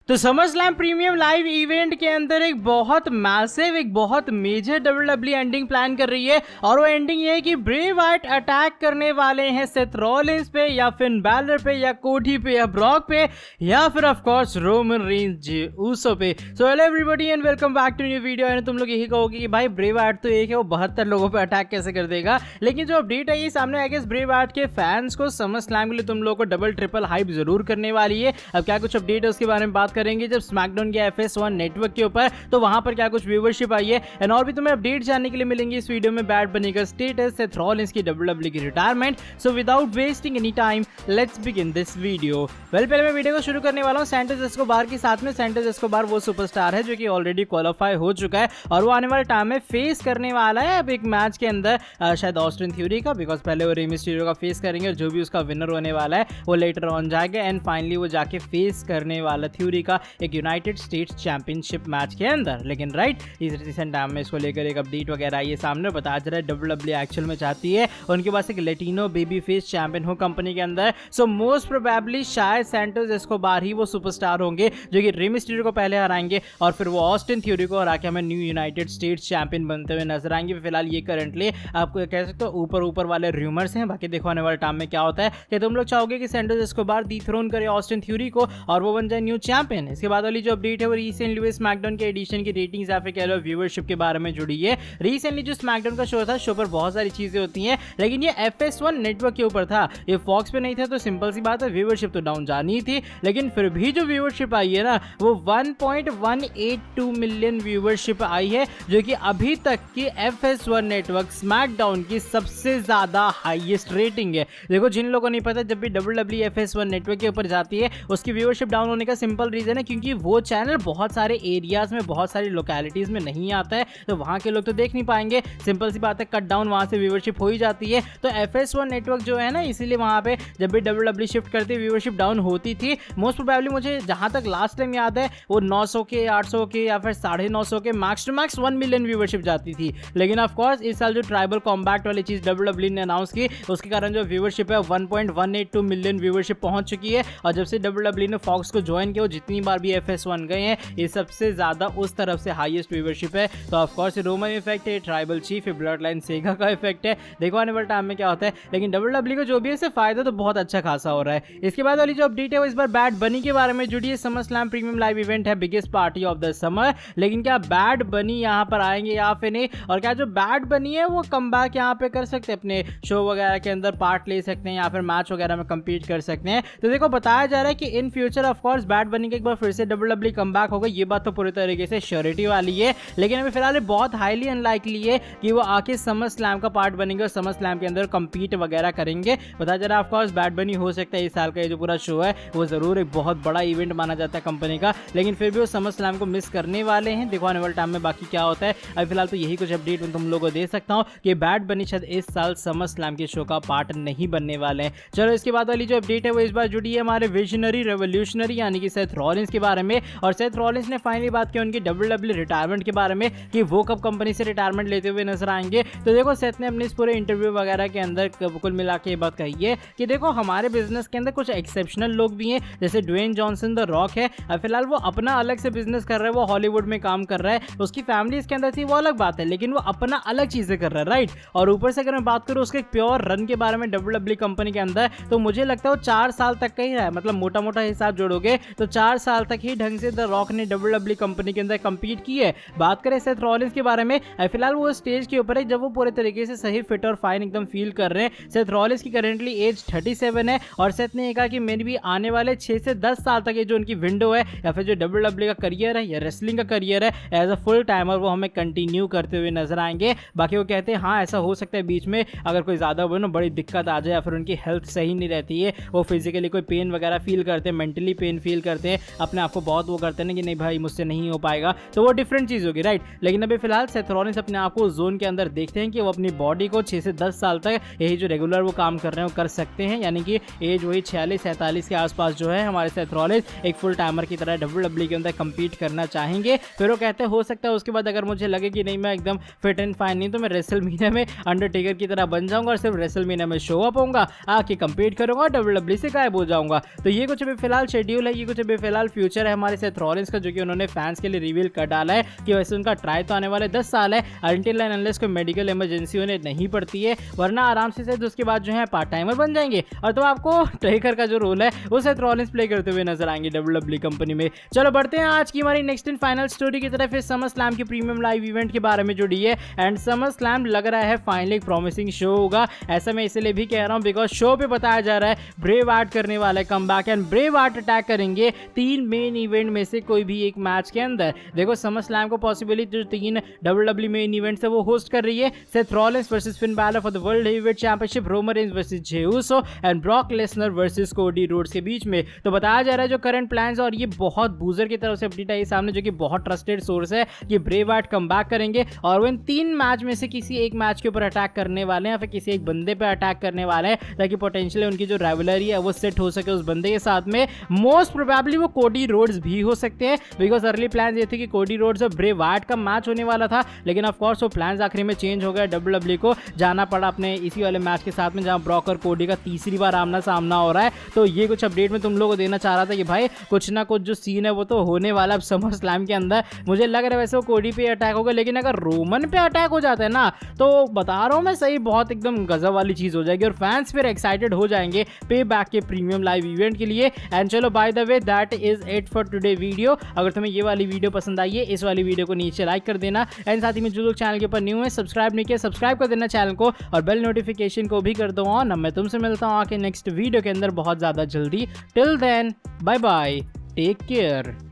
तो summer slam premium live event के अंदर एक बहुत मैसिव, एक बहुत मेजर डब्ल्यूडब्ल्यू एंडिंग प्लान कर रही है। और वो एंडिंग ये है कि ब्रे वाइट अटैक करने वाले हैं सेथ रॉलिंस पे या फिन बैलर पे या कोडी पे या ब्रॉक पे या फिर of course Roman Reigns Uso पे। So hello everybody and welcome back to new video. And तुम लोग यही कहोगे कि भाई ब्रे वाइट तो एक है, वो 72 लोगों पे अटैक कैसे कर देगा। लेकिन जो अपडेट है ये सामने आई गेस ब्रे वाइट के फैंस को समर स्लैम के लिए तुम लोगों को डबल ट्रिपल हाइप जरूर करने वाली है। अब क्या कुछ अपडेट है उसके बारे में बात करेंगे। जब स्मैकडाउन के FS1 नेटवर्क के ऊपर तो वहां पर क्या कुछ व्यूवरशिप आई है एंड और भी तुम्हें अपडेट जानने के लिए मिलेंगे इस वीडियो में। बैड बनी का स्टेटस, सेथ रॉलिंस की डब्ल्यूडब्ल्यू की retirement. So without wasting any time let's begin this video. पहले मैं वीडियो को शुरू करने वाला हूं सैंटोस एस्कोबार के साथ में। सैंटोस एस्कोबार वो सुपरस्टार है जो कि ऑलरेडी क्वालिफाई हो चुका है और वो आने वाले टाइम में फेस करने वाला है अब एक मैच के अंदर शायद ऑस्टिन थ्योरी का, बिकॉज पहले वो रे मिस्टीरियो का फेस करेंगे और जो भी उसका विनर होने वाला है वो लेटर ऑन जाएगा एंड फाइनली वो जाके फेस करने वाला थ्योरी का एक यूनाइटेड स्टेट्स चैंपियनशिप मैच के अंदर। लेकिन राइट इस रिसेंट टाइम में इसको लेकर एक अपडेट वगैरह आई है सामने, बताया जा रहा है डब्ल्यूडब्ल्यू एक्चुअल में चाहती है उनके पास एक लेटिनो बेबी फेस चैंपियन हो कंपनी के अंदर। सो मोस्ट प्रोबेबली शायद सैंटोस एस्कोबार ही वो सुपरस्टार होंगे जो कि रे मिस्टीरियो को पहले हराएंगे और फिर वो ऑस्टिन थ्योरी को हरा के हमें न्यू यूनाइटेड स्टेट्स चैंपियन बनते हुए नजर आएंगे। फिलहाल ये करंटली आपको कह सकते हो ऊपर वाले रूमर्स हैं, बाकी देखो आने वाले टाइम में क्या होता है। कि तुम लोग चाहोगे कि सैंटोस एस्कोबार डिथ्रोन करे ऑस्टिन थ्योरी को और वो बन जाए न्यू चैंपियन। इसके बाद वाली जो अपडेट है वो रिसेंटली वो स्मैकडाउन के एडिशन की रेटिंग्स या फिर कह लो व्यूअरशिप के बारे में जुड़ी है। रिसेंटली जो स्मैकडाउन का शो था, शो पर बहुत सारी चीजें होती हैं लेकिन ये FS1 नेटवर्क के ऊपर था, ये फॉक्स पे नहीं था, तो सिंपल सी बात है व्यूअरशिप तो डाउन जानी ही थी। लेकिन फिर भी जो व्यूअरशिप आई है ना वो 1.182 मिलियन व्यूअरशिप आई है जो कि अभी तक की FS1 नेटवर्क स्मैकडाउन की सबसे ज्यादा हाईएस्ट रेटिंग है। देखो जिन लोगों को नहीं पता, जब भी डब्ल्यूडब्ल्यू FS1 नेटवर्क के ऊपर जाती है उसकी व्यूअरशिप डाउन होने का सिंपल रीजन है क्योंकि वो चैनल बहुत सारे एरियाज में, बहुत सारी लोकेलिटीज में नहीं आता है, तो वहां के लोग तो देख नहीं पाएंगे। सिंपल सी बात है, कट डाउन वहां से व्यूअरशिप हो ही जाती है। तो FS1 नेटवर्क जो है ना, इसीलिए वहां पे जब भी डब्ल्यूडब्ल्यू शिफ्ट करती है व्यूअरशिप डाउन होती थी। मोस्ट प्रोबेबली मुझे जहां तक लास्ट टाइम याद है वो 900 के, 800 के या फिर 950 के max to max 1 million viewership जाती थी। लेकिन ऑफ कोर्स इस साल जो ट्राइबल कॉम्बैट वाली चीज डब्ल्यूडब्ल्यू ने अनाउंस की उसके कारण जो व्यूअरशिप है 1.182 मिलियन व्यूअरशिप पहुंच चुकी है। और जब से डब्ल्यूडब्ल्यू ने फॉक्स को ज्वाइन किया, जितनी बार भी FS1 गए हैं ये सबसे ज्यादा उस तरफ से हाईएस्ट व्यूअरशिप है। तो ऑफ कोर्स रोमन इफेक्ट है, ट्राइबल चीफ है, ब्लड लाइन सेगा का इफेक्ट है। देखो आने वाले टाइम में क्या होता है। लेकिन डब्ल्यूडब्ल्यू को जो भी है इससे फायदा तो बहुत अच्छा खासा हो रहा है। इसके बाद वाली जो अपडेट है वो इस बार बैड बनी के बारे में जुड़ी है। SummerSlam premium live event है, biggest party of the summer. लेकिन क्या बैड बनी यहाँ पर आएंगे या फिर नहीं, और क्या जो बैड बनी है वो कमबैक यहाँ पे कर सकते हैं, अपने शो वगैरह के अंदर पार्ट ले सकते हैं या फिर मैच वगैरह में कम्पीट कर सकते हैं। तो देखो बताया जा रहा है कि in future of course bad बनी के एक बार फिर से डब्ल्यूडब्ल्यू कमबैक होगा, ये बात तो पूरी तरीके से श्योरिटी वाली है। लेकिन अभी फिलहाल बहुत हाईली अनलाइकली है कि वो आके समर स्लैम का पार्ट बनेंगे और समर स्लैम के अंदर कम्पीट वगैरह करेंगे। बताया जा रहा है ऑफ कोर्स बैड बनी हो सकता है इस साल का ये जो पूरा शो है वो जरूर एक बहुत बड़ा इवेंट माना जाता है कंपनी का, लेकिन फिर भी वो समर स्लैम को मिस करने वाले हैं। देखो आने वाले टाइम में बाकी क्या होता है। अभी फिलहाल तो यही कुछ अपडेट मैं तुम लोगों को दे सकता हूँ कि बैड बनी शायद इस साल समर स्लैम के शो का पार्ट नहीं बनने वाले हैं। चलो इसके बाद वाली जो अपडेट है वो इस बार जुड़ी है हमारे विजनरी रेवोल्यूशनरी यानी कि सेथ रॉलिंस के बारे में। और सेथ रॉलिंस ने फाइनली बात की उनकी डब्ल्यूडब्ल्यू रिटायरमेंट के बारे में कि वो कब कंपनी से रिटायरमेंट लेते हुए नजर आएंगे। तो देखो सेथ ने अपने इस पूरे इंटरव्यू वगैरह के अंदर कुल मिला के ये बात कही है कि देखो हमारे बिजनेस के अंदर कुछ एक्सेप्शनल लोग भी हैं, जैसे ड्वेन जॉनसन द रॉक है। फिलहाल वो अपना अलग से बिजनेस कर रहा है, वो हॉलीवुड में काम कर रहा है, उसकी फैमिली इसके अंदर थी वो अलग बात है, लेकिन वो अपना अलग चीजें कर रहा है राइट। और ऊपर से अगर मैं बात करूँ उसके प्योर रन के बारे में डब्ल्यूडब्ल्यू कंपनी के अंदर, तो मुझे लगता है वो 4 साल तक का ही रहा है, मतलब मोटा मोटा हिसाब जोड़ोगे तो 4 साल तक ही ढंग से द रॉक ने डब्ल्यूडब्ल्यू कंपनी के अंदर कम्पीट की है। बात करें सेथ रॉलिंस के बारे में, फिलहाल वो स्टेज के ऊपर है जब वो पूरे तरीके से सही फिट और फाइन एकदम फील कर रहे हैं। सेथ रॉलिंस की करेंटली एज 37 है और सेथ ने कहा कि मेरे भी आने वाले 6 से 10 साल तक ये जो उनकी विंडो है या फिर जो डब्ल्यूडब्ल्यू का करियर है या रेसलिंग का करियर है एज अ फुल टाइमर वो हमें कंटिन्यू करते हुए नजर आएंगे। बाकी वो कहते हैं हाँ ऐसा हो सकता है बीच में अगर कोई ज्यादा बड़ी दिक्कत आ जाए या फिर उनकी हेल्थ सही नहीं रहती है, वो फिजिकली कोई पेन वगैरह फील करते हैं, मेंटली पेन फील करते हैं, अपने आप को बहुत वो करते हैं कि नहीं भाई मुझसे नहीं हो पाएगा, तो वो डिफरेंट चीज होगी राइट। लेकिन अभी फिलहाल सेथ रॉलिंस अपने आप को जोन के अंदर देखते हैं कि वो अपनी बॉडी को 6 से 10 साल तक यही जो रेगुलर वो काम कर रहे हैं वो कर सकते हैं, यानी कि एज वही 46-47 के आसपास जो है हमारे सेथ रॉलिंस एक फुल टाइमर की तरह डब्ल्यूडब्ल्यू के अंदर कम्पीट करना चाहेंगे। फिर वो कहते हैं हो सकता है उसके बाद अगर मुझे लगे कि नहीं मैं एकदम फिट एंड फाइन नहीं तो मैं रेसलमेनिया में अंडरटेकर की तरह बन जाऊंगा और सिर्फ रेसलमेनिया में शो अप होऊंगा, आके कम्पीट करूंगा और डब्ल्यूडब्ल्यू से गायब हो जाऊंगा। तो ये कुछ अभी फिलहाल शेड्यूल है, ये कुछ अभी फिलहाल फिलहाल फ्यूचर है हमारे सेथ रॉलिंस का, जो कि उन्होंने फैंस के लिए रिवील कर डाला है कि वैसे उनका ट्राई तो आने वाले 10 साल है, अनटिल एंड अनलेस कोई मेडिकल इमरजेंसी उन्हें नहीं पड़ती है, वरना आराम से सेथ उसके बाद जो है पार्ट टाइमर बन जाएंगे और तो आपको टेकर का जो रोल है वो सेथ रॉलिंस प्ले करते हुए नजर आएंगे WWE कंपनी में। चलो बढ़ते हैं आज की हमारी नेक्स्ट एंड फाइनल स्टोरी की तरफ, समर स्लैम के प्रीमियम लाइव इवेंट के बारे में जुड़ी है। एंड समर स्लैम लग रहा है फाइनली एक प्रॉमिसिंग शो होगा, ऐसा मैं इसलिए भी कह रहा हूं बिकॉज शो पे बताया जा रहा है ब्रेव हार्ट करने वाला है comeback and brave heart attack करेंगे 3 मेन इवेंट में से कोई भी एक मैच के अंदर। देखो समर स्लैम को पॉसिबली जो 3 WWE मेन इवेंट्स है वो होस्ट कर रही है, Seth Rollins versus Finn Balor for the world heavyweight championship, Roman Reigns versus Jey Uso and Brock Lesnar versus Cody Rhodes के बीच में। तो बताया जा रहा है जो करंट प्लान्स, और ये बहुत बूजर की तरफ से अपडेट आई सामने, जो कि बहुत ट्रस्टेड सोर्स है कि ब्रेव हार्ट कमबैक करेंगे और वो इन 3 मैच में से किसी एक मैच के ऊपर अटैक करने वाले हैं या फिर किसी एक बंदे पे अटैक करने वाले हैं, ताकि पोटेंशियली उनकी जो राइवलरी है वो सेट हो सके उस बंदे के साथ में। मोस्ट प्रोबेबली वो कोडी रोड्स भी हो सकते हैं, बिकॉज अर्ली प्लान ये थे कि कोडी रोड्स और ब्रेव हार्ट का मैच होने वाला था, लेकिन ऑफ कोर्स वो प्लान्स आखिरी में चेंज हो गए, WWE को जाना पड़ा अपने इसी वाले मैच के साथ में जहां ब्रॉक और कोडी का तीसरी बार आमना सामना हो रहा है। तो ये कुछ अपडेट मैं तुम लोगों को देना चाह रहा था कि भाई कुछ ना कुछ जो सीन है वो तो होने वाला है समर स्लैम के अंदर। मुझे लग रहा है वैसे वो कोडी पे अटैक होगा, लेकिन अगर रोमन पे अटैक हो जाता है ना तो बता रहा हूं मैं सही बहुत एकदम गजब वाली चीज हो जाएगी और फैंस फिर एक्साइटेड हो जाएंगे पे बैक के प्रीमियम लाइव इवेंट के लिए। एंड चलो by the way that is it for today video. अगर तुम्हें ये वाली वीडियो पसंद आई है इस वाली वीडियो को नीचे लाइक कर देना, एंड साथ ही में जो लोग चैनल के ऊपर न्यू है सब्सक्राइब नहीं किया सब्सक्राइब कर देना चैनल को और बेल नोटिफिकेशन को भी कर दो ऑन। मैं तुमसे मिलता हूँ आके नेक्स्ट वीडियो के अंदर बहुत ज्यादा जल्दी। Till then bye bye, take care.